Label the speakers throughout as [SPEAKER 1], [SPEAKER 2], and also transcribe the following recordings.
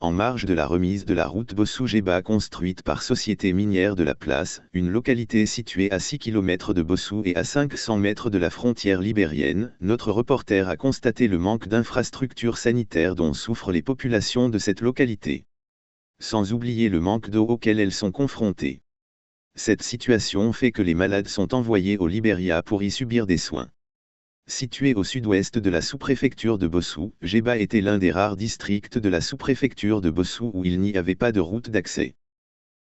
[SPEAKER 1] en marge de la remise de la route Bossou-Djeba construite par Société minière de la Place, une localité située à 6 km de Bossou et à 500 mètres de la frontière libérienne, notre reporter a constaté le manque d'infrastructures sanitaires dont souffrent les populations de cette localité. Sans oublier le manque d'eau auquel elles sont confrontées. Cette situation fait que les malades sont envoyés au Libéria pour y subir des soins. Situé au sud-ouest de la sous-préfecture de Bossou, Djeba était l'un des rares districts de la sous-préfecture de Bossou où il n'y avait pas de route d'accès.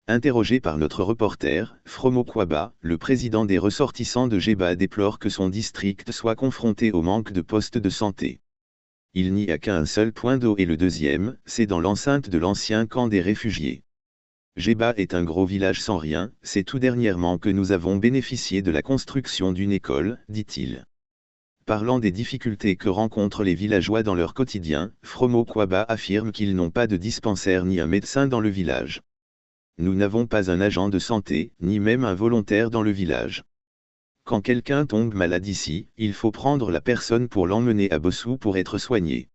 [SPEAKER 1] Interrogé par notre reporter, Fromo Kwaba, le président des ressortissants de Djeba déplore que son district soit confronté au manque de postes de santé. Il n'y a qu'un seul point d'eau et le deuxième, c'est dans l'enceinte de l'ancien camp des réfugiés. Djeba est un gros village sans rien, c'est tout dernièrement que nous avons bénéficié de la construction d'une école, dit-il. Parlant des difficultés que rencontrent les villageois dans leur quotidien, Fromo Kwaba affirme qu'ils n'ont pas de dispensaire ni un médecin dans le village. Nous n'avons pas un agent de santé, ni même un volontaire dans le village. Quand quelqu'un tombe malade ici, il faut prendre la personne pour l'emmener à Bossou pour être soigné.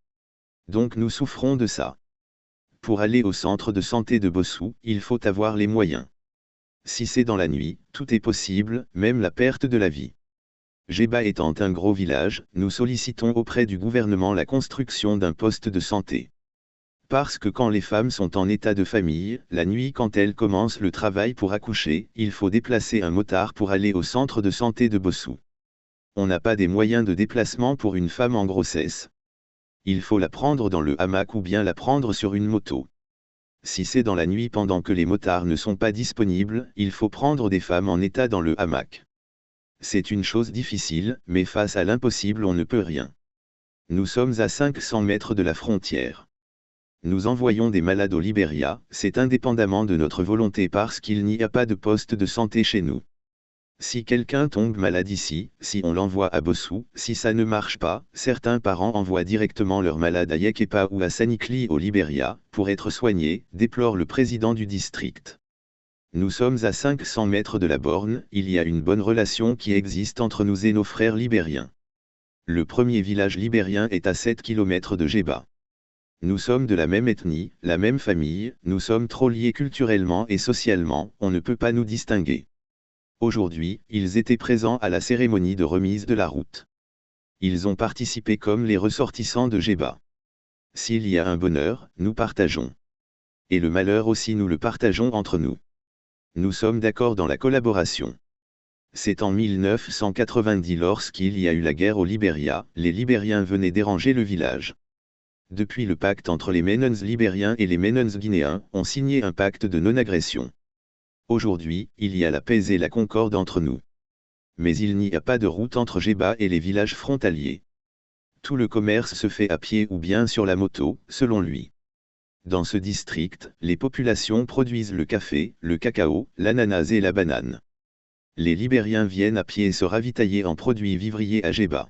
[SPEAKER 1] Donc nous souffrons de ça. Pour aller au centre de santé de Bossou, il faut avoir les moyens. Si c'est dans la nuit, tout est possible, même la perte de la vie. Djeba étant un gros village, nous sollicitons auprès du gouvernement la construction d'un poste de santé. Parce que quand les femmes sont en état de famille, la nuit quand elles commencent le travail pour accoucher, il faut déplacer un motard pour aller au centre de santé de Bossou. On n'a pas des moyens de déplacement pour une femme en grossesse. Il faut la prendre dans le hamac ou bien la prendre sur une moto. Si c'est dans la nuit pendant que les motards ne sont pas disponibles, il faut prendre des femmes en état dans le hamac. C'est une chose difficile, mais face à l'impossible on ne peut rien. Nous sommes à 500 mètres de la frontière. Nous envoyons des malades au Libéria, c'est indépendamment de notre volonté parce qu'il n'y a pas de poste de santé chez nous. Si quelqu'un tombe malade ici, si on l'envoie à Bossou, si ça ne marche pas, certains parents envoient directement leur malade à Yekepa ou à Sanikli au Libéria, pour être soignés, déplore le président du district. Nous sommes à 500 mètres de la borne, il y a une bonne relation qui existe entre nous et nos frères libériens. Le premier village libérien est à 7 km de Djeba. Nous sommes de la même ethnie, la même famille, nous sommes trop liés culturellement et socialement, on ne peut pas nous distinguer. Aujourd'hui, ils étaient présents à la cérémonie de remise de la route. Ils ont participé comme les ressortissants de Djeba. S'il y a un bonheur, nous partageons. Et le malheur aussi nous le partageons entre nous. Nous sommes d'accord dans la collaboration. C'est en 1990 lorsqu'il y a eu la guerre au Libéria, les Libériens venaient déranger le village. Depuis le pacte entre les Menons libériens et les Menons guinéens, on signé un pacte de non-agression. Aujourd'hui, il y a la paix et la concorde entre nous. Mais il n'y a pas de route entre Djeba et les villages frontaliers. Tout le commerce se fait à pied ou bien sur la moto, selon lui. Dans ce district, les populations produisent le café, le cacao, l'ananas et la banane. Les Libériens viennent à pied se ravitailler en produits vivriers à Djeba.